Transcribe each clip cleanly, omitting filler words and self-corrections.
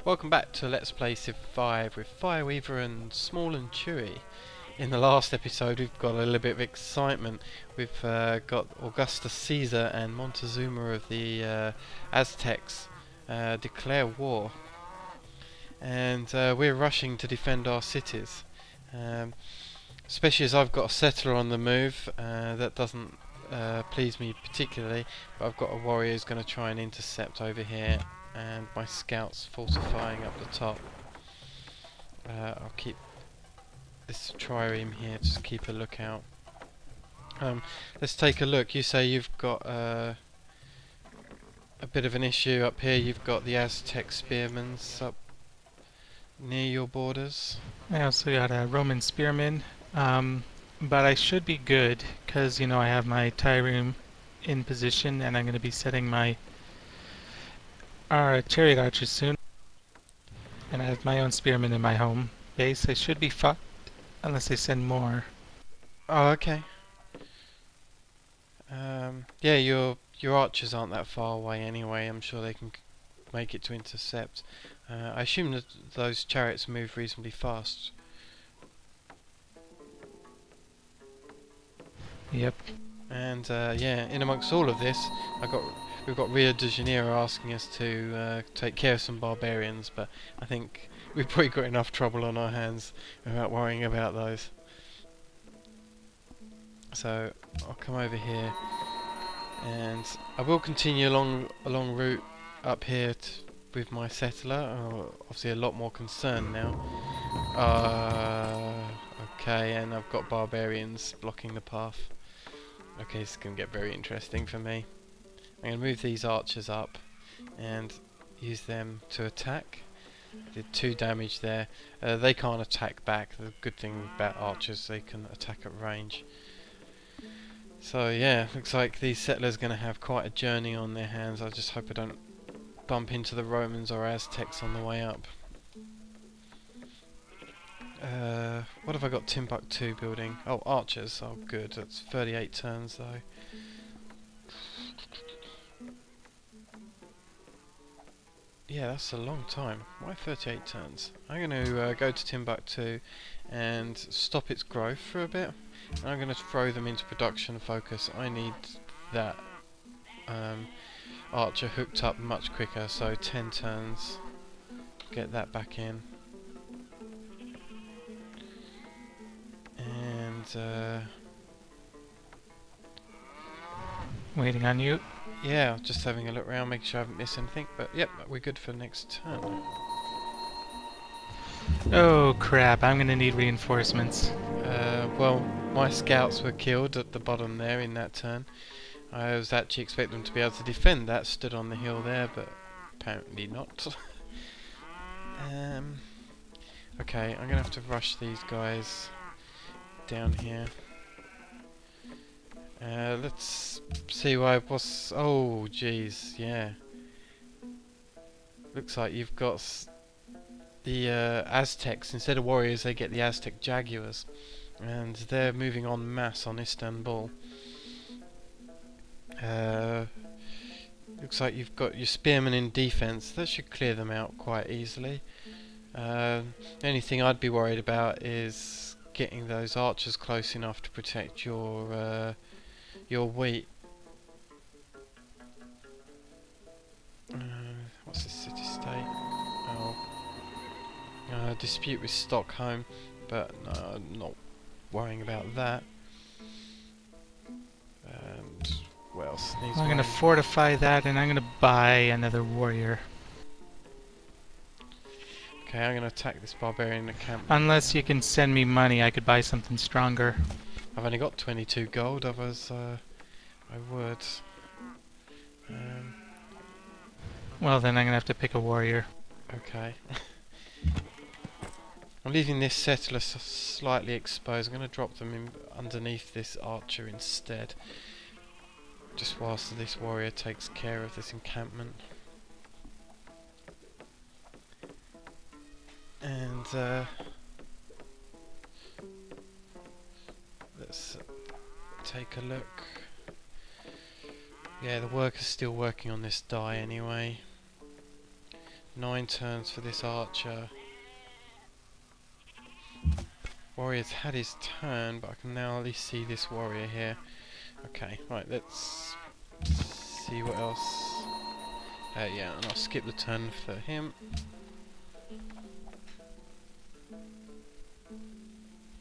Welcome back to Let's Play Civ 5 with Fireweaver and Small and Chewy. In the last episode we've got a little bit of excitement. We've got Augustus Caesar and Montezuma of the Aztecs declare war. And we're rushing to defend our cities. Especially as I've got a settler on the move. That doesn't please me particularly, but I've got a warrior who's going to try and intercept over here, and my scouts fortifying up the top. I'll keep this trireme here, just keep a lookout. Let's take a look. You say you've got a bit of an issue up here. You've got the Aztec spearmen up near your borders. I also got a Roman spearman, but I should be good because, you know, I have my trireme in position and I'm going to be setting my chariot archers soon. And I have my own spearmen in my home base. I should be fucked unless they send more. Oh, okay. Yeah, your archers aren't that far away anyway. I'm sure they can make it to intercept. I assume that those chariots move reasonably fast. Yep. And yeah, in amongst all of this, we've got Rio de Janeiro asking us to take care of some barbarians, but I think we've probably got enough trouble on our hands without worrying about those. So I'll come over here, and I will continue along route up here with my settler. Obviously a lot more concerned now. Okay, and I've got barbarians blocking the path. Okay, this is going to get very interesting for me. I'm going to move these archers up and use them to attack. Did 2 damage there. They can't attack back. The good thing about archers, they can attack at range. So yeah, looks like these settlers are going to have quite a journey on their hands. I just hope I don't bump into the Romans or Aztecs on the way up. What have I got Timbuktu building? Oh, archers. Oh, good. That's 38 turns though. Yeah, that's a long time. Why 38 turns? I'm going to go to Timbuktu and stop its growth for a bit. And I'm going to throw them into production focus. I need that archer hooked up much quicker, so 10 turns. Get that back in. And Waiting on you. yeah, just having a look around, making sure I haven't missed anything. But yep, we're good for next turn. Oh crap, I'm going to need reinforcements. Well, my scouts were killed at the bottom there in that turn. I was actually expecting them to be able to defend that, stood on the hill there, but apparently not. Okay, I'm going to have to rush these guys down here. Let's see why it was. Oh, jeez, yeah. Looks like you've got the Aztecs. Instead of warriors, they get the Aztec jaguars, and they're moving en masse on Istanbul. Looks like you've got your spearmen in defense. That should clear them out quite easily. The only thing I'd be worried about is getting those archers close enough to protect your wheat. What's this city-state? Oh, dispute with Stockholm, but no, I'm not worrying about that. And what else needs? I'm going to fortify that and I'm going to buy another warrior. Okay, I'm going to attack this barbarian encampment. Unless you can send me money, I could buy something stronger. I've only got 22 gold, otherwise I would. Well, then I'm going to have to pick a warrior. Okay. I'm leaving this settler slightly exposed. I'm going to drop them in underneath this archer instead, just whilst this warrior takes care of this encampment. And let's take a look. Yeah, the worker's still working on this die anyway. 9 turns for this archer. Warrior's had his turn, but I can now at least see this warrior here. Okay, right, let's see what else. Yeah, and I'll skip the turn for him.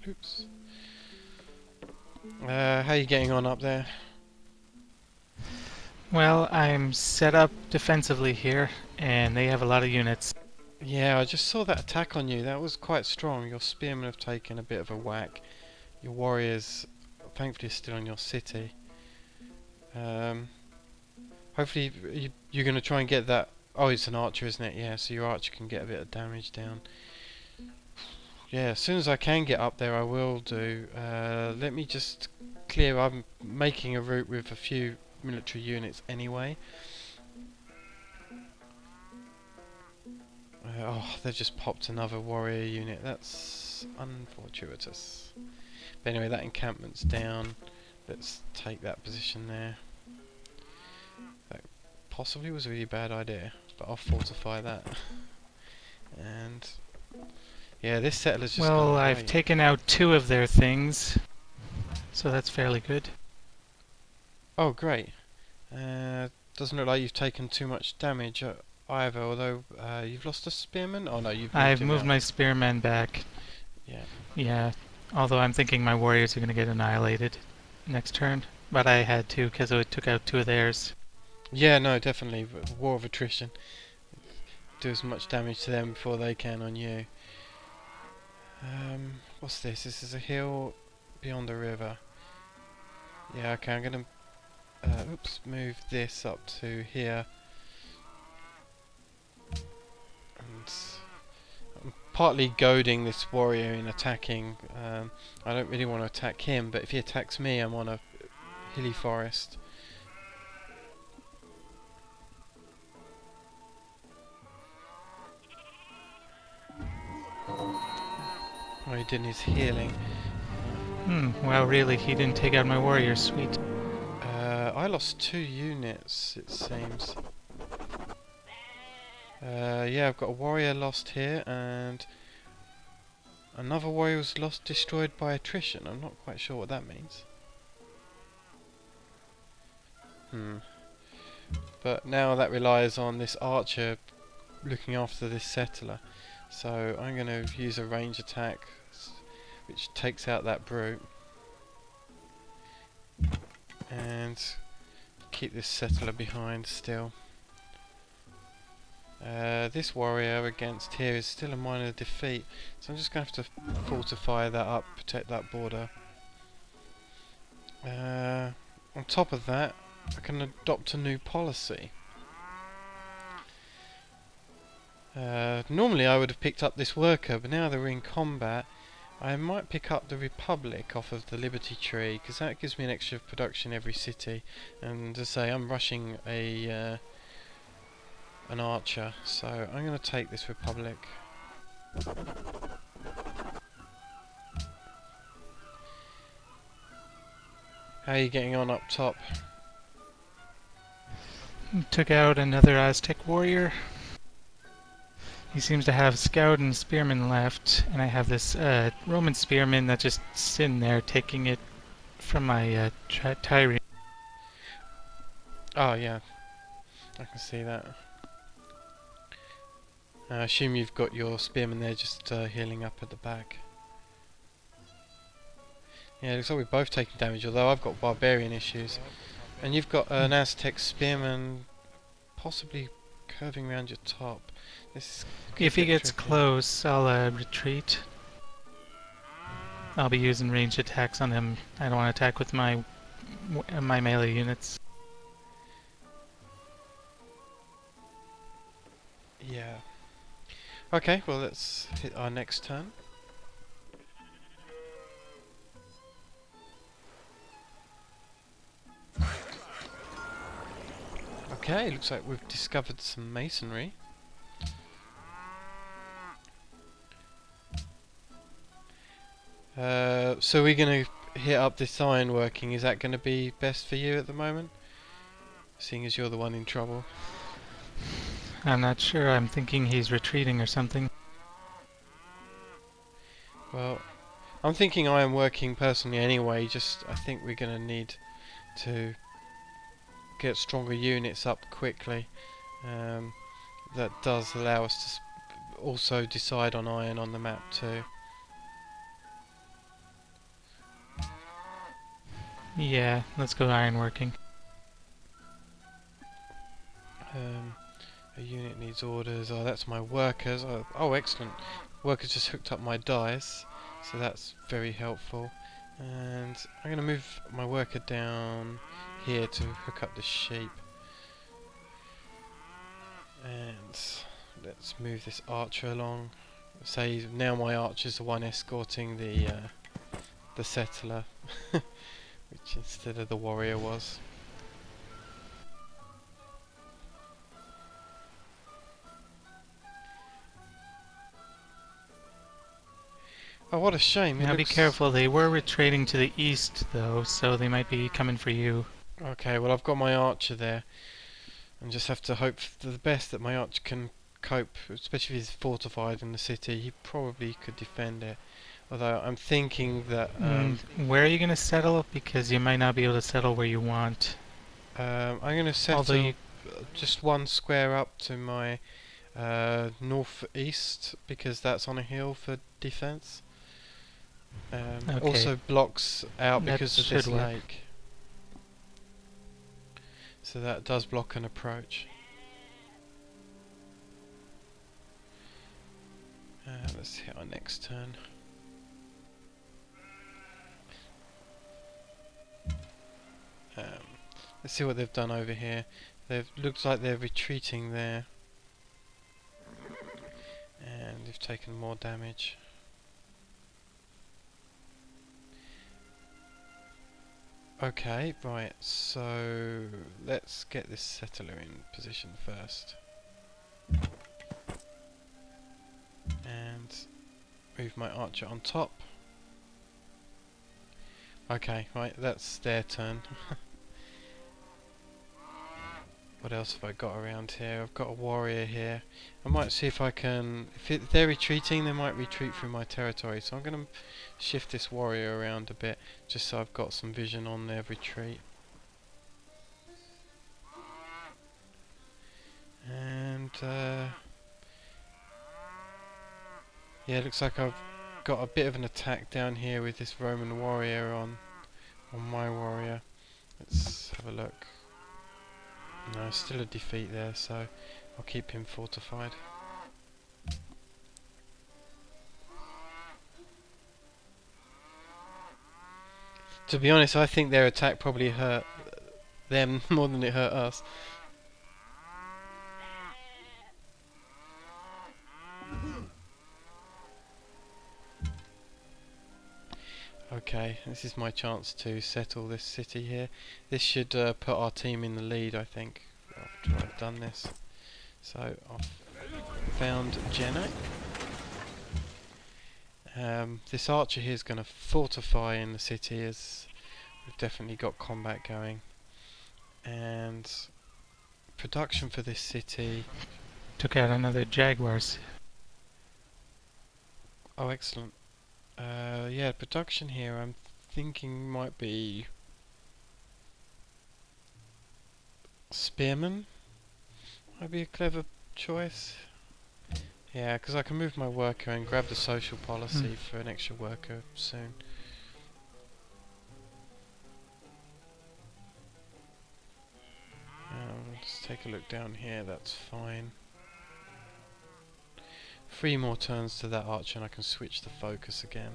Oops. How are you getting on up there? Well, I'm set up defensively here, and they have a lot of units. Yeah, I just saw that attack on you. That was quite strong. Your spearmen have taken a bit of a whack. Your warriors, thankfully, are still in your city. Hopefully, you're going to try and get that. Oh, it's an archer, isn't it? Yeah, so your archer can get a bit of damage down. Yeah, as soon as I can get up there, I will do. Let me just clear. I'm making a route with a few military units anyway. Oh, they've just popped another warrior unit. That's unfortuitous. But anyway, that encampment's down. Let's take that position there. That possibly was a really bad idea, but I'll fortify that. And yeah, this settler's just Well, gonna I've wait. taken out 2 of their things, so that's fairly good. Oh, great. Doesn't look like you've taken too much damage either, although you've lost a spearman? Oh no, you've moved I've him moved out. my spearmen back. Yeah. Yeah, although I'm thinking my warriors are going to get annihilated next turn. But I had to, because I took out 2 of theirs. Yeah, no, definitely. War of attrition. Do as much damage to them before they can on you. What's this? This is a hill beyond the river. Yeah, okay, I'm gonna move this up to here. And I'm partly goading this warrior in attacking. I don't really want to attack him, but if he attacks me, I'm on a hilly forest. Oh, he did his healing. Well, really, he didn't take out my warriors. Sweet. I lost 2 units, it seems. Yeah, I've got a warrior lost here, and another warrior was destroyed by attrition. I'm not quite sure what that means. But now that relies on this archer looking after this settler. So I'm going to use a range attack, which takes out that brute. And keep this settler behind still. This warrior against here is still a minor defeat, so I'm just going to have to fortify that up, protect that border. On top of that, I can adopt a new policy. Normally I would have picked up this worker, but now that we're in combat, I might pick up the Republic off of the Liberty Tree, because that gives me an extra production every city. And to say, I'm rushing an archer, so I'm going to take this Republic. How are you getting on up top? Took out another Aztec warrior. He seems to have scout and spearman left, and I have this Roman spearman that's just sitting there taking it from my tyree. Oh yeah, I can see that. I assume you've got your spearman there just healing up at the back. Yeah, it looks like we're both taking damage, although I've got barbarian issues. And you've got an Aztec spearman possibly curving around your top. This If he gets tricky. close, I'll retreat. I'll be using ranged attacks on him. I don't want to attack with my melee units. Yeah. Okay, well let's hit our next turn. Okay, looks like we've discovered some masonry. So we're going to hit up this ironworking. Is that going to be best for you at the moment? Seeing as you're the one in trouble. I'm not sure. I'm thinking he's retreating or something. Well, I'm thinking I am working personally anyway, just I think we're going to need to get stronger units up quickly. That does allow us to also decide on iron on the map too. Yeah, let's go ironworking. A unit needs orders. Oh, that's my workers. Oh, excellent. Workers just hooked up my dice, so that's very helpful. And I'm going to move my worker down here to hook up the sheep. And let's move this archer along. Say now my archer's the one escorting the settler, which instead of the warrior was. Oh, what a shame. Now be careful, they were retreating to the east though, so they might be coming for you. Okay, well I've got my archer there. And just have to hope for the best that my archer can cope, especially if he's fortified in the city. He probably could defend it. Although I'm thinking that... where are you going to settle? Because you might not be able to settle where you want. I'm going to settle just one square up to my northeast, because that's on a hill for defense. Okay. Also blocks out That because of should this work. lake. So that does block an approach. Let's hit our next turn. Let's see what they've done over here. Looks like they're retreating there. And they've taken more damage. Okay, right, so let's get this settler in position first. And move my archer on top. Okay, right, that's their turn. What else have I got around here? I've got a warrior here. I might see if I can... If they're retreating, they might retreat through my territory. So I'm going to shift this warrior around a bit, just so I've got some vision on their retreat. And... yeah, looks like I've got a bit of an attack down here with this Roman warrior on my warrior. Let's have a look. No, still a defeat there, so I'll keep him fortified. To be honest, I think their attack probably hurt them more than it hurt us. Okay, this is my chance to settle this city here. This should put our team in the lead, I think, after I've done this. So, I've found Jenna. This archer here is going to fortify in the city, as we've definitely got combat going. And production for this city... Took out another Jaguars. Oh, excellent. Yeah, production here I'm thinking might be spearmen. Might be a clever choice. Yeah, because I can move my worker and grab the social policy for an extra worker soon. Let's take a look down here, that's fine. 3 more turns to that archer and I can switch the focus again.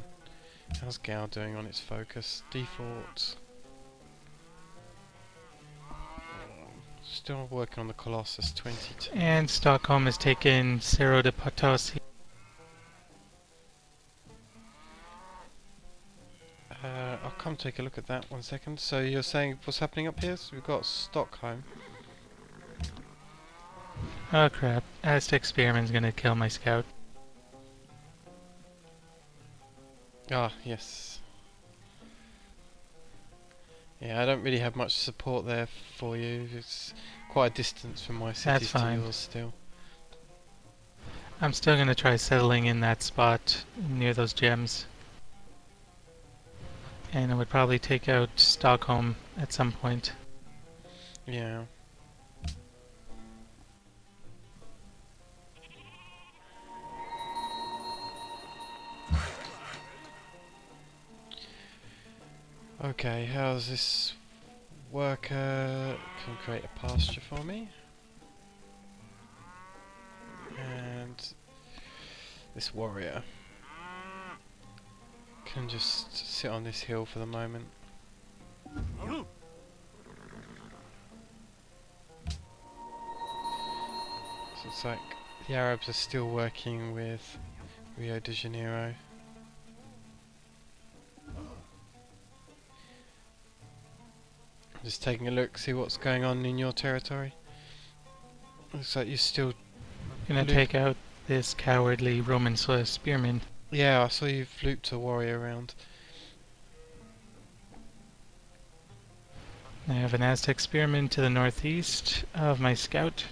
How's Gal doing on its focus? Default. Still working on the Colossus, 22. And Stockholm has taken Cerro de Potosi. I'll come take a look at that 1 second. So you're saying what's happening up here? So we've got Stockholm. Oh crap, Aztec Spearman's gonna kill my scout. Ah, yes. Yeah, I don't really have much support there for you. It's quite a distance from my city That's to fine. yours still. I'm still gonna try settling in that spot near those gems. And I would probably take out Stockholm at some point. Yeah. Okay, how's this worker can create a pasture for me? And this warrior can just sit on this hill for the moment. So it's like the Arabs are still working with Rio de Janeiro. Just taking a look, see what's going on in your territory. Looks like you're still... Gonna take out this cowardly Roman spearman. Yeah, I saw you looped a warrior around. I have an Aztec spearman to the northeast of my scout.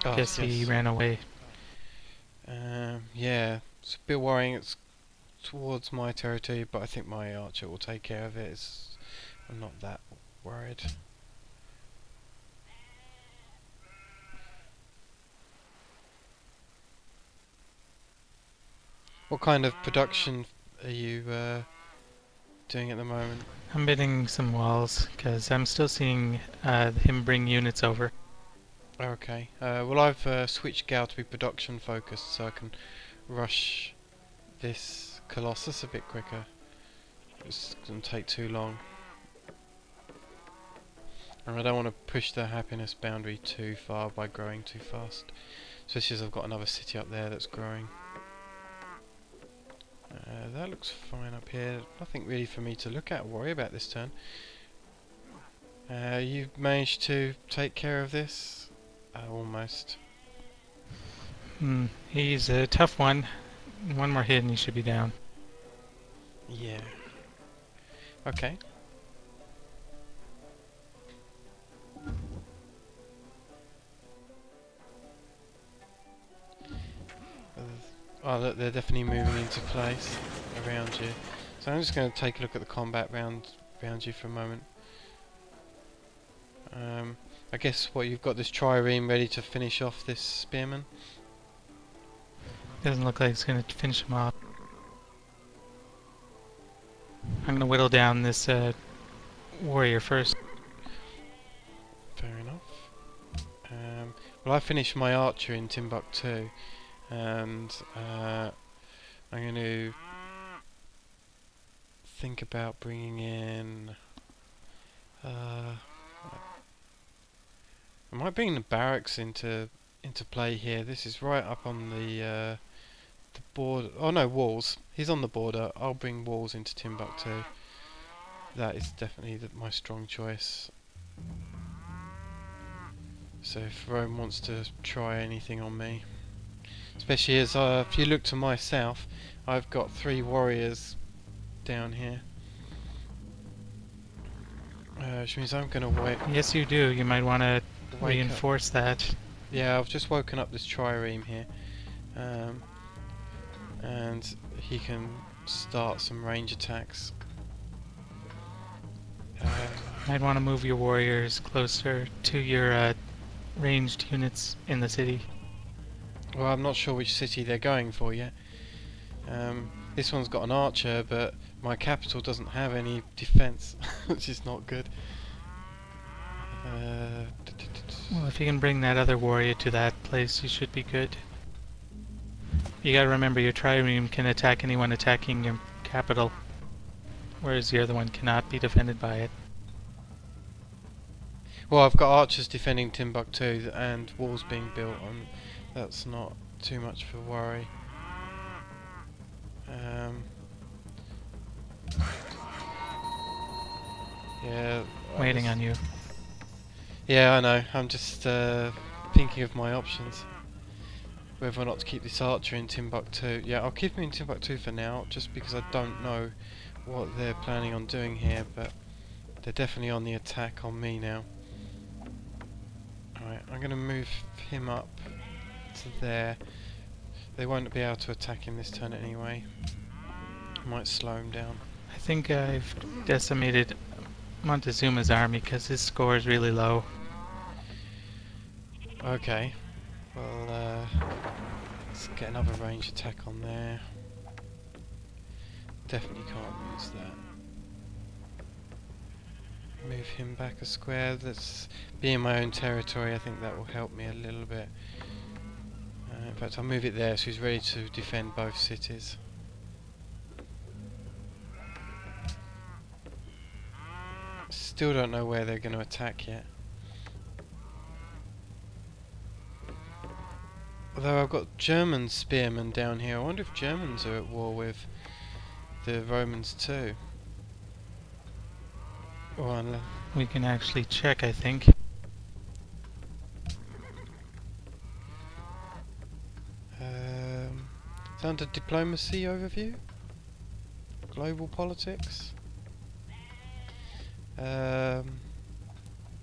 Oh, Guess he yes. ran away. Yeah, it's a bit worrying. It's towards my territory, but I think my archer will take care of it. I'm not that worried. What kind of production are you doing at the moment? I'm bidding some walls because I'm still seeing him bring units over. Okay. Well, I've switched Gal to be production focused, so I can rush this Colossus a bit quicker. It's going to take too long. And I don't want to push the happiness boundary too far by growing too fast. Especially as I've got another city up there that's growing. That looks fine up here. Nothing really for me to look at or worry about this turn. You've managed to take care of this? Almost. He's a tough one. One more hit and he should be down. Yeah. Okay. Oh, look, they're definitely moving into place around you. So I'm just going to take a look at the combat around you for a moment. I guess what you've got this trireme ready to finish off this spearman. Doesn't look like it's gonna finish him off. I'm gonna whittle down this warrior first. Fair enough. Well, I finished my archer in Timbuktu, and I'm going to think about bringing in. I might bring the barracks into play here. This is right up on the border. Oh no, walls. He's on the border. I'll bring walls into Timbuktu. That is definitely my strong choice. So if Rome wants to try anything on me, especially as if you look to my south, I've got 3 warriors down here. Which means I'm going to wait. Yes, you do. You might want to reinforce that. Yeah, I've just woken up this trireme here, and he can start some range attacks. Might want to move your warriors closer to your ranged units in the city. Well, I'm not sure which city they're going for yet. This one's got an archer, but my capital doesn't have any defense, which is not good. Well, if you can bring that other warrior to that place, you should be good. You gotta remember your trireme can attack anyone attacking your capital, whereas the other one cannot be defended by it. Well, I've got archers defending Timbuktu and walls being built on. That's not too much of a worry. Yeah. Waiting on you. Yeah, I know. I'm just thinking of my options. Whether or not to keep this archer in Timbuktu. Yeah, I'll keep him in Timbuktu for now, just because I don't know what they're planning on doing here, but they're definitely on the attack on me now. Alright, I'm going to move him up to there. They won't be able to attack him this turn anyway. Might slow him down. I think I've decimated Montezuma's army because his score is really low. Okay. Well, let's get another range attack on there. Definitely can't use that. Move him back a square. Let's be in my own territory. I think that will help me a little bit. In fact, I'll move it there so he's ready to defend both cities. Still don't know where they're going to attack yet. Although I've got German spearmen down here. I wonder if Germans are at war with the Romans too. Or We can actually check, I think. It's under diplomacy overview. Global politics.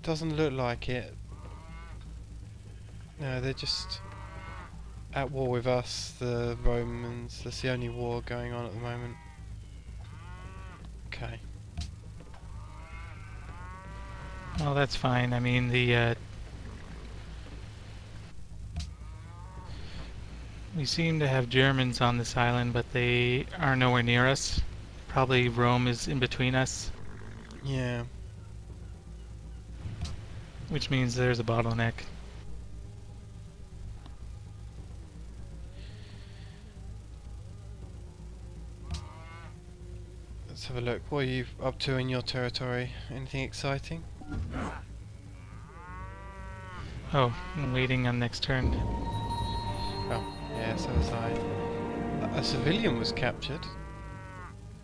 Doesn't look like it. No, they're just at war with us, the Romans. That's the only war going on at the moment. Okay. Well, that's fine. I mean, we seem to have Germans on this island, but they are nowhere near us. Probably Rome is in between us, Yeah. which means there's a bottleneck. Let's have a look. What are you up to in your territory? Anything exciting? Oh, I'm waiting on next turn. Oh, yeah, so was I. A civilian was captured.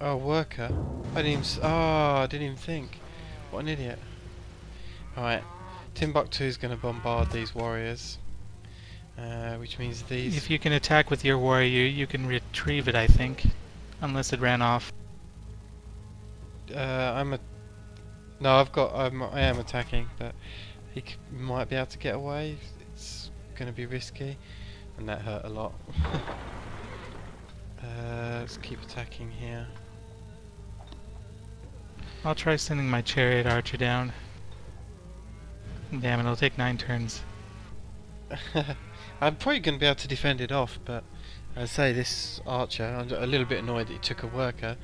Oh, worker. I didn't even I didn't even think. What an idiot. Alright. Timbuktu is going to bombard these warriors. Which means these... If you can attack with your warrior, you can retrieve it, I think. Unless it ran off. No, I am attacking, but he might be able to get away. It's going to be risky. And that hurt a lot. Let's keep attacking here. I'll try sending my chariot archer down. Damn it, it'll take 9 turns. I'm probably going to be able to defend it off, but as I say, this archer, I'm a little bit annoyed that he took a worker,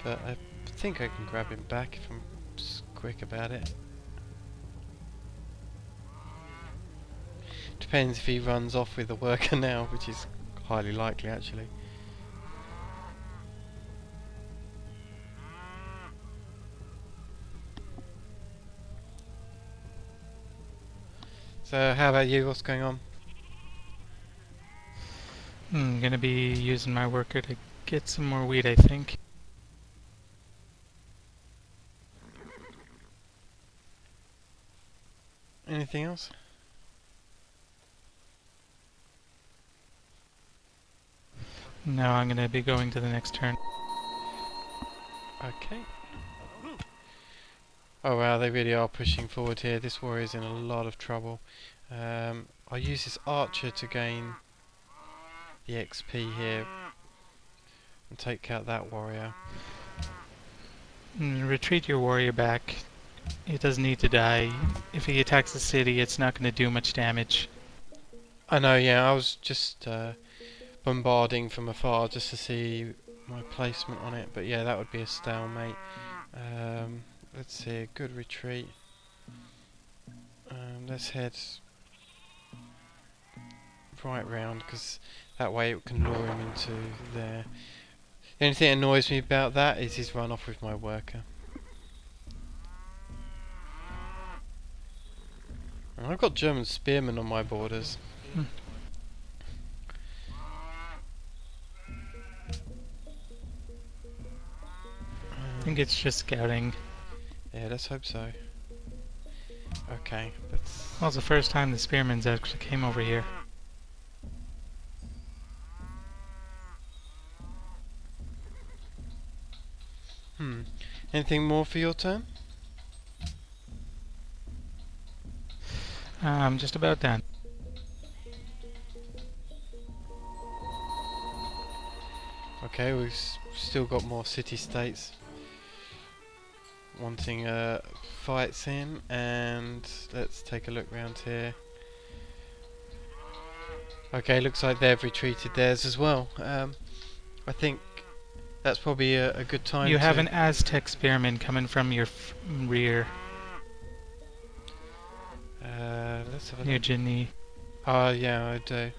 but I think I can grab him back if I'm just quick about it. Depends if he runs off with the worker now, which is highly likely actually. So how about you? What's going on? I'm gonna be using my worker to get some more wheat, I think. Anything else? No, I'm gonna be going to the next turn. Okay. Oh wow, they really are pushing forward here. This warrior's in a lot of trouble. I'll use this archer to gain the XP here and take out that warrior. Retreat your warrior back. It doesn't need to die. If he attacks the city, it's not gonna do much damage. I know, yeah, I was just bombarding from afar just to see my placement on it, but yeah, that would be a stalemate. Let's see, a good retreat. Let's head right round, because that way it can lure him into there. The only thing that annoys me about that is his run off with my worker. And I've got German spearmen on my borders. I think it's just scouting. Yeah, let's hope so. Okay, that's... Well, it's the first time the spearmans actually came over here. Anything more for your turn? I'm just about done. Okay, we've still got more city-states wanting fights in, and let's take a look round here. Okay, looks like they've retreated theirs as well. I think that's probably a good time You have to... an Aztec spearman coming from your rear let's have a near look. Ginny. Oh, yeah, I do.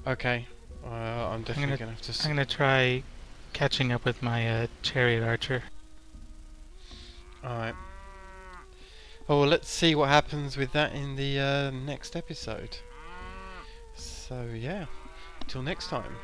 Okay, I'm definitely gonna have to... I'm gonna try catching up with my chariot archer. Alright. Oh, well, let's see what happens with that in the next episode. So, yeah. Till next time.